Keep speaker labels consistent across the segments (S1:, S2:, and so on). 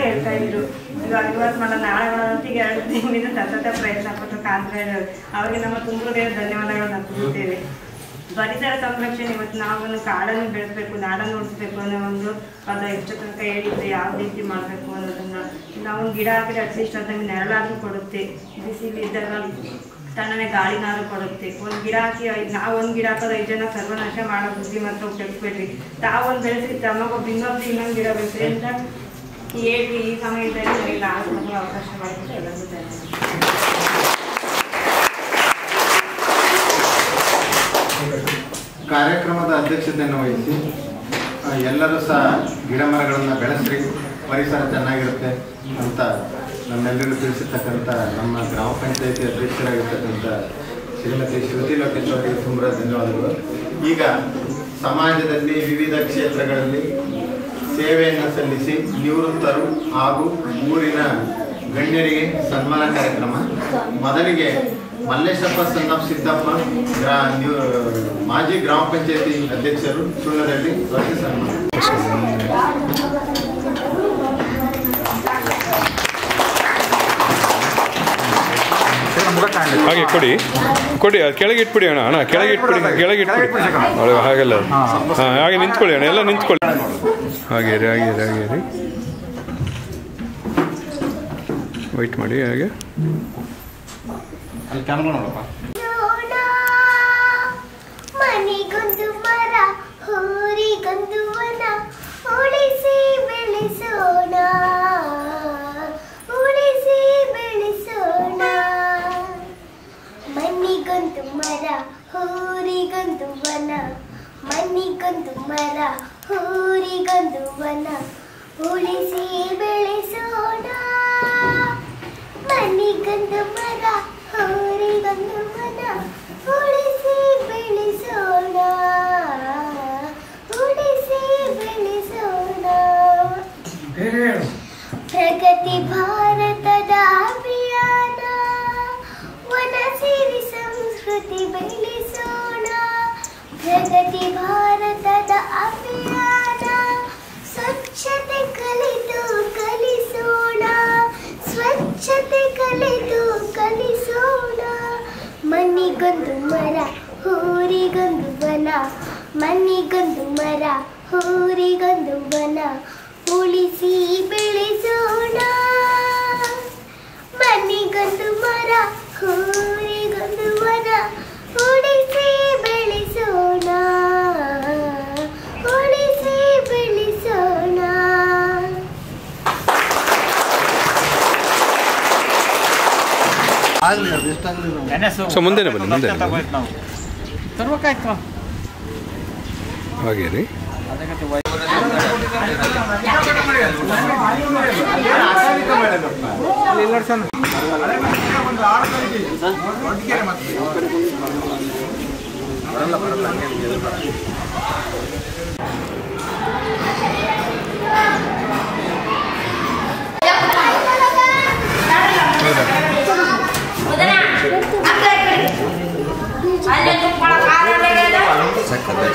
S1: ಹೇಳ್ತಾ ಇದ್ರು ಇವತ್ತು ಮಾಡೋ ನಾಳೆಗಳಂತಿಗೆ 2 ತಿಂಗಳಿಂದ ಸತತ ಪ್ರಯತ್ನ ಪಟ್ಟು ಕಾಣ್ತಾ ಇದ್ದಾರೆ. ಅವರಿಗೆ ನಮ್ಮ ತುಂಬ ಧನ್ಯವಾದಗಳನ್ನು ಅರ್ಪಿಸುತ್ತೇವೆ. ಪರಿಸರ ಸಂರಕ್ಷಣೆ ಇವತ್ತು ನಾವು ಕಾಡನ್ನು ಬೆಳೆಸಬೇಕು, ನಾಡನ್ನು ಉಳಿಸ್ಬೇಕು ಅನ್ನೋ ಅದು ಎಷ್ಟು ತನಕ ಹೇಳಿದ್ರೆ ಯಾವ ರೀತಿ ಮಾಡಬೇಕು ಅನ್ನೋದನ್ನ ನಾವು ಗಿಡ ಹಾಕಿದ್ರೆ ಅಟ್ಲೀಸ್ಟ್ ಅದನ್ನು ನೆರಳಾದ್ರೂ ಕೊಡುತ್ತೆ, ಬಿಸಿಲಿದ್ದಾಗ ತಣ್ಣನೆ ಗಾಳಿನಾದ್ರೂ ಕೊಡುತ್ತೆ. ಒಂದು ಗಿಡ ಹಾಕಿ ನಾವು ಒಂದು ಗಿಡ ಹಾಕೋದು 5 ಜನ ಸರ್ವನಾಶ ಮಾಡೋ ಬುದ್ಧಿ ಮಾತ್ರ ಉಪಯೋಗಿಸ್ಬೇಡ್ರಿ. ತಾವೊಂದು ಬೆಳೆಸಿ ತಮಗೊಬ್ಬ ಇನ್ನೊಂದು ಗಿಡ ಬೆಳೆಸಿ ಅಂತ ಹೇಳಿ ಈ ಸಮಯದಲ್ಲಿ ನನಗೆ ಆಗೋದು ಅವಕಾಶ ಮಾಡಿದ್ರೆ ಎಲ್ಲರಿಗೂ
S2: ಕಾರ್ಯಕ್ರಮದ ಅಧ್ಯಕ್ಷತೆಯನ್ನು ವಹಿಸಿ ಎಲ್ಲರೂ ಸಹ ಗಿಡ ಮರಗಳನ್ನು ಬೆಳೆಸ್ರಿ, ಪರಿಸರ ಚೆನ್ನಾಗಿರುತ್ತೆ ಅಂತ ನಮ್ಮೆಲ್ಲರಿಗೂ ತಿಳಿಸಿರ್ತಕ್ಕಂಥ ನಮ್ಮ ಗ್ರಾಮ ಪಂಚಾಯತಿ ಅಧ್ಯಕ್ಷರಾಗಿರ್ತಕ್ಕಂಥ ಶ್ರೀಮತಿ ಶ್ರುತಿ ಲೋಕೇಶ್ ಅವರಿಗೆ ತುಂಬ ಧನ್ಯವಾದಗಳು. ಈಗ ಸಮಾಜದಲ್ಲಿ ವಿವಿಧ ಕ್ಷೇತ್ರಗಳಲ್ಲಿ ಸೇವೆಯನ್ನು ಸಲ್ಲಿಸಿ ನಿವೃತ್ತರು ಹಾಗೂ ಊರಿನ ಗಣ್ಯರಿಗೆ ಸನ್ಮಾನ ಕಾರ್ಯಕ್ರಮ. ಮೊದಲಿಗೆ ಮಲ್ಲೇಶಪ್ಪ ಸನ್ನಪ್ಪ ಸಿದ್ದಪ್ಪ ಮಾಜಿ ಗ್ರಾಮ ಪಂಚಾಯತಿ ಅಧ್ಯಕ್ಷರು ಸುಳ್ಳದಲ್ಲಿ ದೊಡ್ಡ ಸನ್ಮಾನ.
S3: ಹಾಗೆ ಕೊಡಿ ಅದು ಕೆಳಗೆ ಇಟ್ಬಿಡಿ ಅಣ್ಣ ಕೆಳಗೆ ಇಟ್ಬಿಡಿ ಹಾಗೆಲ್ಲ ಹಾಗೆ ನಿಂತ್ಕೊಳ್ಳಿ ಅಣ್ಣ, ಎಲ್ಲ ನಿಂತ್ಕೊಳ್ಳಿ. ಹಾಗೆ ರೀ ವೈಟ್ ಮಾಡಿ ಹಾಗೆ
S2: ಅಲ್ಲಿ ಕ್ಯಾಮ್ರಾ ನೋಡಪ್ಪ.
S4: ಮನೆಗೊಂದು ಮರ ಊರಿಗೊಂದು ವನ ಉಳಿಸಿ ಬೆಳೆಸೋಣ, ಉಳಿಸಿ ಬೆಳೆಸೋಣ. ಮನೆಗೊಂದು ಮರ ಊರಿಗೊಂದು ವನ, ಮನೆಗೊಂದು ಮರ ಊರಿಗೊಂದು ವನ ಉಳಿಸಿ ಬೆಳೆಸೋಣ. ಮನೆಗೊಂದು ಮರ ಊರಿಗೊಂದು ವನ ಉಳಿಸಿ ಬೆಳೆಸೋಣ, ಉಳಿಸಿ ಬೆಳೆಸೋಣ. ಪ್ರಗತಿ ಭಾರತದ ಅಭಿಯಾನ, ವನ ಸಿರಿ ಸಂಸ್ಕೃತಿ ಬೆಳೆಸೋಣ. ಪ್ರಗತಿ ಭಾರತದ ಅಭಿಯಾನ, ಸ್ವಚ್ಛತೆ ಕಲಿತು ಕಲಿಸೋಣ, ಸ್ವಚ್ಛತೆ ಕಲಿತು ಕಲಿಸೋಣ. ಮನೆಗೊಂದು ಮರ ಊರಿಗೊಂದು ವನ, ಮನೆಗೊಂದು ಮರ ಊರಿಗೊಂದು ವನ ಉಳಿಸಿ ಬೆಳೆಸೋಣ. ಮನೆಗೊಂದು ಮರ ಊರಿಗೊಂದು ವನ ಉಳಿಸಿ ಬೆಳೆಸೋಣ, ಉಳಿಸಿ ಬೆಳೆಸೋಣ.
S3: ಸೊ ಮುಂದೆ ಬನ್ನಿ ಹಾಗೆ ರೀ.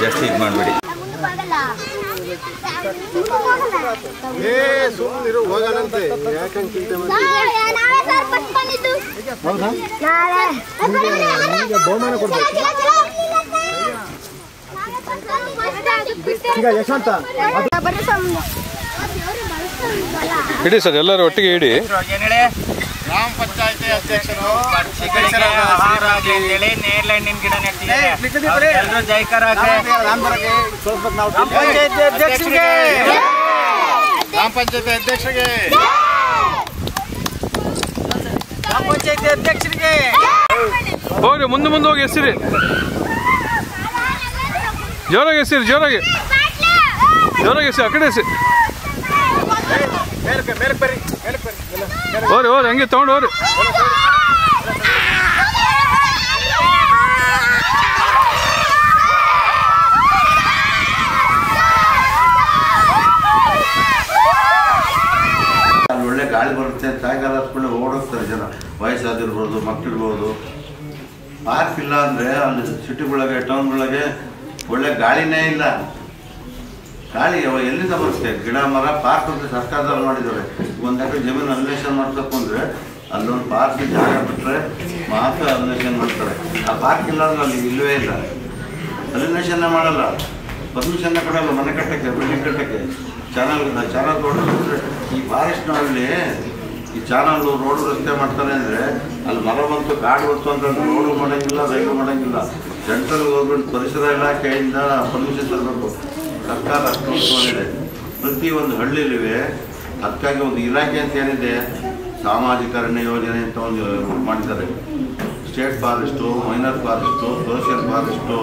S5: ಜಾಸ್ತಿ ಇದು ಮಾಡಬೇಡಿ.
S3: ಇಡಿ ಸರ್, ಎಲ್ಲರೂ ಒಟ್ಟಿಗೆ ಇಡಿ.
S2: ಗ್ರಾಮ ಪಂಚಾಯತಿ ಅಧ್ಯಕ್ಷರು
S6: ನೇರ್ಲೆಹಣ್ಣಿನ ಗಿಡ ನೆಟ್ಟಿದ್ದಾರೆ. ಎಲ್ಲರೂ ಜೈಕಾರ ಅಧ್ಯಕ್ಷರಿಗೆ,
S2: ಗ್ರಾಮ ಪಂಚಾಯತಿ ಅಧ್ಯಕ್ಷರಿಗೆ,
S6: ಗ್ರಾಮ ಪಂಚಾಯತಿ ಅಧ್ಯಕ್ಷರಿಗೆ.
S3: ಹೋಗ್ರಿ ಮುಂದೆ ಹೋಗಿ ಎಸಿರಿ, ಜೋರಾಗಿ ಎಸಿರಿ, ಜೋರಾಗಿ ಎಸಿ, ಆ ಕಡೆ ಎಸಿ. ಹೋರಿ ಹಂಗೆ ತಗೊಂಡು ಹೋರಿ.
S5: ಒಳ್ಳೆ ಗಾಳಿ ಬರುತ್ತೆ, ಸಾಯಂಕಾಲ ಹಚ್ಕೊಂಡು ಓಡೋಗ್ತಾರೆ ಜನ, ವಯಸ್ಸಾದಿರ್ಬೋದು, ಮಕ್ಕಳಿರ್ಬೋದು. ಪಾರ್ಕ್ ಇಲ್ಲ ಅಂದರೆ ಅಲ್ಲಿ ಸಿಟಿಗಳಿಗೆ ಟೌನ್ಗಳಿಗೆ ಒಳ್ಳೆ ಗಾಳಿನೇ ಇಲ್ಲ. ಗಾಳಿ ಎಲ್ಲಿಂದ ಬರುತ್ತೆ? ಗಿಡ ಮರ ಪಾರ್ಕ್ ಅಂತ ಸರ್ಕಾರದವ್ರು ಮಾಡಿದ್ದಾರೆ. 1 ಎಕರೆ ಜಮೀನು ಅನ್ವೇಷಣೆ ಮಾಡ್ಬೇಕು ಅಂದರೆ ಅಲ್ಲೊಂದು ಪಾರ್ಕ್ ಜಾಗ ಬಿಟ್ಟರೆ ಮಾತ್ರ ಅನ್ವೇಷಣೆ ಮಾಡ್ತಾರೆ. ಆ ಪಾರ್ಕ್ ಇಲ್ಲ ಅಂದ್ರೆ ಅಲ್ಲಿ ಇಲ್ಲವೇ ಇಲ್ಲ. ಅನ್ವೇಷಣೆ ಮಾಡಲ್ಲ, ಪರ್ಮಿಷನ್ನ ಕೊಡಲ್ಲ ಮನೆ ಕಟ್ಟಕ್ಕೆ, ಬಿಲ್ಡಿಂಗ್ ಕಟ್ಟಕ್ಕೆ. ಚಾನಲ್ ರೋಡ್ ಈ ಫಾರೆಸ್ಟ್ನಲ್ಲಿ ಈ ಚಾನಲ್ ರೋಡು ರಸ್ತೆ ಮಾಡ್ತಾರೆ ಅಂದರೆ ಅಲ್ಲಿ ಮರ ಬಂತು ಕಾಡು ಬಂತು ಅಂತ ರೋಡು ಮಾಡೋಂಗಿಲ್ಲ, ರೈಲು ಮಾಡೋಂಗಿಲ್ಲ. ಸೆಂಟ್ರಲ್ ಗೌರ್ಮೆಂಟ್ ಪರಿಸರ ಇಲಾಖೆಯಿಂದ ಪರ್ಮಿಷನ್ ತರಬೇಕು. ಸರ್ಕಾರ ಅಷ್ಟು ಮಾಡಿದೆ ಪ್ರತಿಯೊಂದು ಹಳ್ಳಿಲಿವೆ. ಅದಕ್ಕಾಗಿ ಒಂದು ಇಲಾಖೆ ಅಂತ ಏನಿದೆ, ಸಾಮಾಜಿಕ ಅರಣ್ಯ ಯೋಜನೆ ಅಂತ ಒಂದು ಮಾಡಿದ್ದಾರೆ. State forest, minor forest, social forest.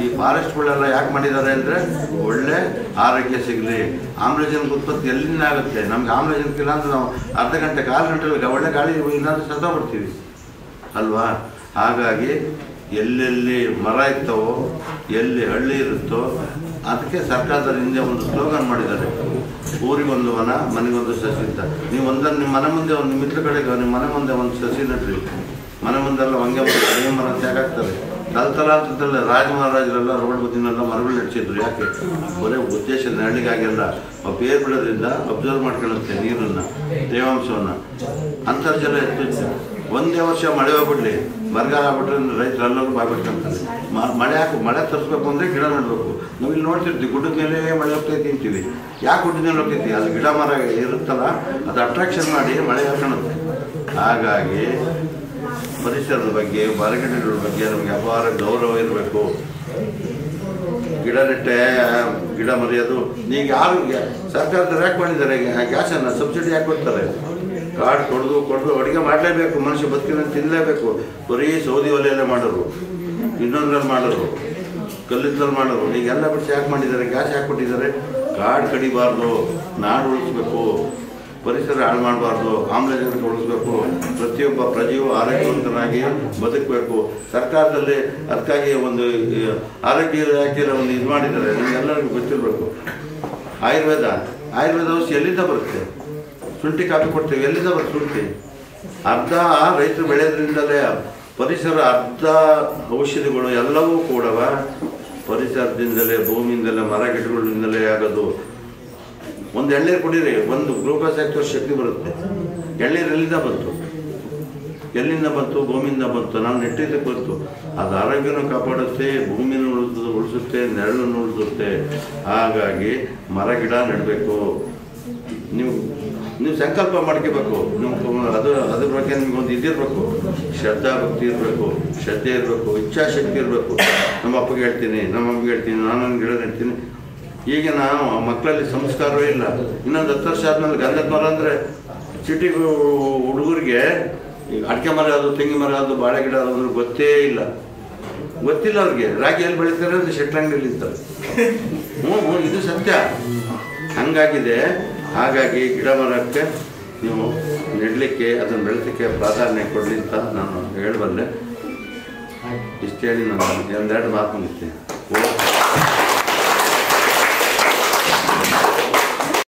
S5: ಈ ಫಾರೆಸ್ಟ್ಗಳೆಲ್ಲ ಯಾಕೆ ಮಾಡಿದ್ದಾರೆ ಅಂದರೆ ಒಳ್ಳೆ ಆರೋಗ್ಯ ಸಿಗಲಿ. ಆಮ್ಲಜನಕ ಉತ್ಪತ್ತಿ ಎಲ್ಲಿಂದ ಆಗುತ್ತೆ? ನಮ್ಗೆ ಆಮ್ಲಜನಕ ಇಲ್ಲ ಅಂದರೆ ನಾವು ಅರ್ಧ ಗಂಟೆ 1/4 ಗಂಟೆ ಒಳ್ಳೆ ಗಾಳಿ ಇಲ್ಲಾಂದ್ರೆ ಸತ್ತೋಗ್ಬಿಡ್ತೀವಿ ಅಲ್ವಾ? ಹಾಗಾಗಿ ಎಲ್ಲೆಲ್ಲಿ ಮರ ಇರ್ತವೋ, ಎಲ್ಲಿ ಹಳ್ಳಿ ಇರುತ್ತೋ ಅದಕ್ಕೆ ಸರ್ಕಾರದ ಹಿಂದೆ ಒಂದು ಸ್ಲೋಗನ್ ಮಾಡಿದ್ದಾರೆ, ಊರಿಗೊಂದು ವನ ಮನೆಗೊಂದು ಸಸಿ ಅಂತ. ನೀವು ನಿಮ್ಮ ಮನೆ ಮುಂದೆ ಒಂದು ಮಿತ್ರ ಕಡೆಗೆ ನಿಮ್ಮ ಮನೆ ಮುಂದೆ ಒಂದು ಸಸಿ ನಟ್ರಿ. ಮನೆ ಮುಂದೆಲ್ಲ ಹೊಂಗೆ ಮರ ತ್ಯಾಗಾಗ್ತದೆ. ತಲತಲಾಂತದಲ್ಲ ರಾಜ ಮಹಾರಾಜರೆಲ್ಲ ರೋಡ್ ಬದಿನೆಲ್ಲ ಮರಗಳು ನೆಡ್ಸಿದ್ರು. ಯಾಕೆ? ಬರೀ ಉದ್ದೇಶ ನೆರಳಿಗಾಗೆಲ್ಲ ಬೇರು ಬಿಡೋದ್ರಿಂದ ಅಬ್ಸರ್ವ್ ಮಾಡ್ಕೊಳ್ಳುತ್ತೆ ನೀರನ್ನು, ತೇವಾಂಶವನ್ನು. ಅಂತರ್ಜಲ ಹೆಚ್ಚು. ಒಂದೇ ವರ್ಷ ಮಳೆ ಹೋಗ್ಬಿಡ್ಲಿ, ಬರಗಾಲ ಆಗ್ಬಿಟ್ರೆ ರೈತರು ಎಲ್ಲರೂ ಬಾಯ್ಬಿಡ್ಕೊಂತಾರೆ. ಮಳೆ ತರಿಸ್ಬೇಕು ಅಂದರೆ ಗಿಡ ನೆಡಬೇಕು. ನಾವು ಇಲ್ಲಿ ನೋಡ್ತಿರ್ತೀವಿ, ಗುಡ್ಡದ ಮೇಲೆ ಮಳೆ ಹೋಗ್ತೈತಿ ಅಂತೀವಿ. ಯಾಕೆ ಗುಡ್ಡದ ಮೇಲೆ ಹೋಗ್ತೈತಿ? ಅಲ್ಲಿ ಗಿಡ ಮರ ಇರುತ್ತಲ್ಲ, ಅದು ಅಟ್ರಾಕ್ಷನ್ ಮಾಡಿ ಮಳೆ ಹಾಕೋಣುತ್ತೆ. ಹಾಗಾಗಿ ಪರಿಸರದ ಬಗ್ಗೆ, ಮರಗಿಡಗಳ ಬಗ್ಗೆ ನಮಗೆ ಅಪಾರ ಗೌರವ ಇರಬೇಕು. ಗಿಡ ನೆಟ್ಟೆ ಗಿಡ ಮರೆಯೋದು. ಈಗ ಯಾರು ಸರ್ಕಾರದವ್ರು ಯಾಕೆ ಮಾಡಿದ್ದಾರೆ? ಗ್ಯಾಸನ್ನು ಸಬ್ಸಿಡಿ ಯಾಕೆ ಕೊಡ್ತಾರೆ? ಕಾರ್ಡ್ ಕೊಡೋದು ಅಡುಗೆ ಮಾಡಲೇಬೇಕು. ಮನುಷ್ಯ ಬದುಕಿನ ತಿನ್ನಲೇಬೇಕು. ಬರೀ ಸೌದಿ ಒಲೆಯಲ್ಲೇ ಮಾಡೋರು, ಇನ್ನೊಂದ್ರಲ್ಲಿ ಮಾಡೋರು, ಕಲ್ಲಿದ್ದಲ್ಲಿ ಮಾಡೋರು. ಈಗೆಲ್ಲ ಬಿಟ್ಟು ಯಾಕೆ ಮಾಡಿದ್ದಾರೆ? ಗ್ಯಾಸ್ ಯಾಕೆ ಕೊಟ್ಟಿದ್ದಾರೆ? ಕಾಡು ಕಡಿಬಾರ್ದು, ನಾಡು ಉಳಿಸ್ಬೇಕು, ಪರಿಸರ ಹಾಳು ಮಾಡಬಾರ್ದು, ಆಮ್ಲಜನಕ ಉಳಿಸ್ಬೇಕು, ಪ್ರತಿಯೊಬ್ಬ ಪ್ರಜೆಯು ಆರೋಗ್ಯವಂತನಾಗಿ ಬದುಕಬೇಕು. ಸರ್ಕಾರದಲ್ಲಿ ಅದಕ್ಕಾಗಿ ಒಂದು ಆರೋಗ್ಯ ಇಲಾಖೆಯಲ್ಲಿ ಒಂದು ಇದು ಮಾಡಿದ್ದಾರೆ, ನಿಮಗೆಲ್ಲರಿಗೂ ಗೊತ್ತಿರಬೇಕು. ಆಯುರ್ವೇದ ಔಷಧಿ ಎಲ್ಲಿಂದ ಬರುತ್ತೆ? ಶುಂಠಿ ಕಾಫಿ ಕೊಡ್ತೀವಿ, ಎಲ್ಲಿಂದ ಬರುತ್ತೆ ಶುಂಠಿ? ಅರ್ಧ ರೈತರು ಬೆಳೆಯೋದ್ರಿಂದಲೇ ಪರಿಸರ, ಅರ್ಧ ಔಷಧಿಗಳು ಎಲ್ಲವೂ ಕೂಡ ಪರಿಸರದಿಂದಲೇ, ಭೂಮಿಯಿಂದಲೇ, ಮರ ಗಿಡಗಳಿಂದಲೇ ಆಗೋದು. ಒಂದು ಎಳ್ನೀರು ಕುಡೀರಿ, ಒಂದು ಗ್ಲೂಕೋಸ್ ಹಾಕುವ ಶಕ್ತಿ ಬರುತ್ತೆ. ಎಳ್ನೀರು ಎಲ್ಲಿಂದ ಬಂತು? ಭೂಮಿಯಿಂದ ಬಂತು. ನಾವು ನೆಟ್ಟಿದ್ದಕ್ಕೆ ಬಂತು. ಅದು ಆರೋಗ್ಯನೂ ಕಾಪಾಡುತ್ತೆ, ಭೂಮಿನೂ ಉಳಿಸುತ್ತೆ, ನೆರಳನ್ನು ಉಳಿಸುತ್ತೆ. ಹಾಗಾಗಿ ಮರ ಗಿಡ ನೆಡಬೇಕು. ನೀವು ಸಂಕಲ್ಪ ಮಾಡ್ಕೋಬೇಕು. ಅದ್ರ ಬಗ್ಗೆ ನಿಮ್ಗೊಂದು ಇದಿರಬೇಕು, ಶ್ರದ್ಧಾ ಭಕ್ತಿ ಇರಬೇಕು, ಶ್ರದ್ಧೆ ಇರಬೇಕು, ಇಚ್ಛಾಶಕ್ತಿ ಇರಬೇಕು. ನಮ್ಮ ಅಪ್ಪಗೆ ಹೇಳ್ತೀನಿ, ನಮ್ಮ ಅಮ್ಮಗೆ ಹೇಳ್ತೀನಿ, ನಾನೊಂದು ಗಿಡ ನೆಡ್ತೀನಿ. ಈಗ ನಾವು ಮಕ್ಕಳಲ್ಲಿ ಸಂಸ್ಕಾರವೇ ಇಲ್ಲ. ಇನ್ನೊಂದು 10 ವರ್ಷ ಆದಮೇಲೆ ಗಂಧದ ಮರ ಅಂದರೆ ಸಿಟಿಗೆ ಹುಡುಗರಿಗೆ ಅಡಿಕೆ ಮರ ಅದು, ತೆಂಗಿನ ಮರ ಅದು, ಬಾಳೆ ಗಿಡ ಅದು ಗೊತ್ತಿಲ್ಲ ಅವ್ರಿಗೆ. ರಾಗಿ ಎಲ್ಲಿ ಬೆಳೀತಾರೆ ಅಂದರೆ ಶೆಟ್ಲಂಗಡಿಯಲ್ಲಿ ಇರ್ತಾರೆ. ಇದು ಸತ್ಯ. ಹಂಗಾಗಿದೆ. ಹಾಗಾಗಿ ಗಿಡ ಮರಕ್ಕೆ ನೀವು ನೆಡಲಿಕ್ಕೆ, ಅದನ್ನು ಬೆಳೆಸಲಿಕ್ಕೆ ಪ್ರಾಧಾನ್ಯ ಕೊಡಲಿ ಅಂತ ನಾನು ಹೇಳಬಲ್ಲೆ. ಇಷ್ಟು ಹೇಳಿ ನಾನು 2 ಮಾತು ಮುಗಿಸ್ತೀನಿ.